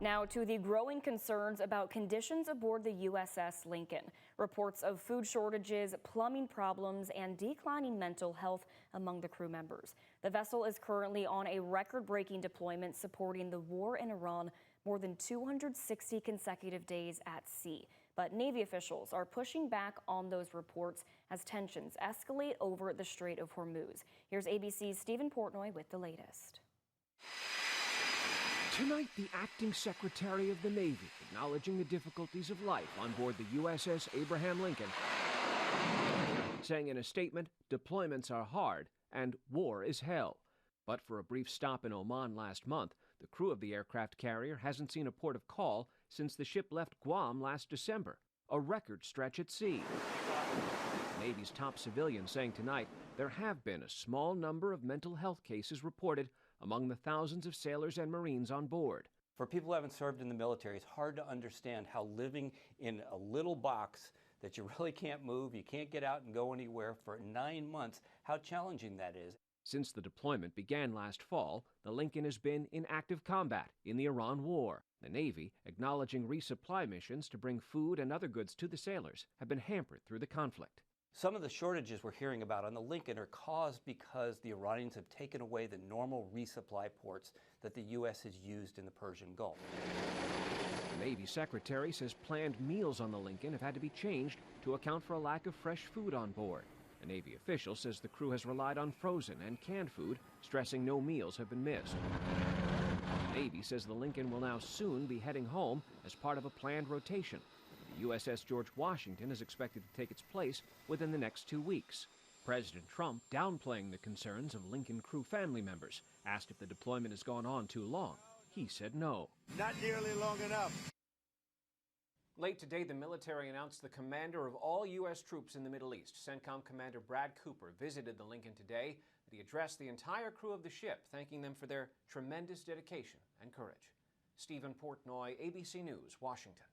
Now to the growing concerns about conditions aboard the U.S.S. Lincoln. Reports of food shortages, plumbing problems, and declining mental health among the crew members. The vessel is currently on a record-breaking deployment supporting the war in Iran, more than 260 consecutive days at sea. But Navy officials are pushing back on those reports as tensions escalate over the Strait of Hormuz. Here's ABC's Stephen Portnoy with the latest. Tonight, the acting Secretary of the Navy acknowledging the difficulties of life on board the U.S.S. Abraham Lincoln, saying in a statement, deployments are hard and war is hell. But for a brief stop in Oman last month, the crew of the aircraft carrier hasn't seen a port of call since the ship left Guam last December, a record stretch at sea. Navy's top civilian saying tonight there have been a small number of mental health cases reported among the thousands of sailors and Marines on board. For people who haven't served in the military, it's hard to understand how living in a little box that you really can't move, you can't get out and go anywhere for 9 months, how challenging that is. Since the deployment began last fall, the Lincoln has been in active combat in the Iran war. The Navy, acknowledging resupply missions to bring food and other goods to the sailors, have been hampered through the conflict. Some of the shortages we're hearing about on the Lincoln are caused because the Iranians have taken away the normal resupply ports that the U.S. has used in the Persian Gulf. The Navy Secretary says planned meals on the Lincoln have had to be changed to account for a lack of fresh food on board. A Navy official says the crew has relied on frozen and canned food, stressing no meals have been missed. The Navy says the Lincoln will now soon be heading home as part of a planned rotation. The U.S.S. George Washington is expected to take its place within the next 2 weeks. President Trump, downplaying the concerns of Lincoln crew family members, asked if the deployment has gone on too long. He said no. Not nearly long enough. Late today, the military announced the commander of all U.S. troops in the Middle East, CENTCOM Commander Brad Cooper, visited the Lincoln today. That he addressed the entire crew of the ship, thanking them for their tremendous dedication and courage. Stephen Portnoy, ABC News, Washington.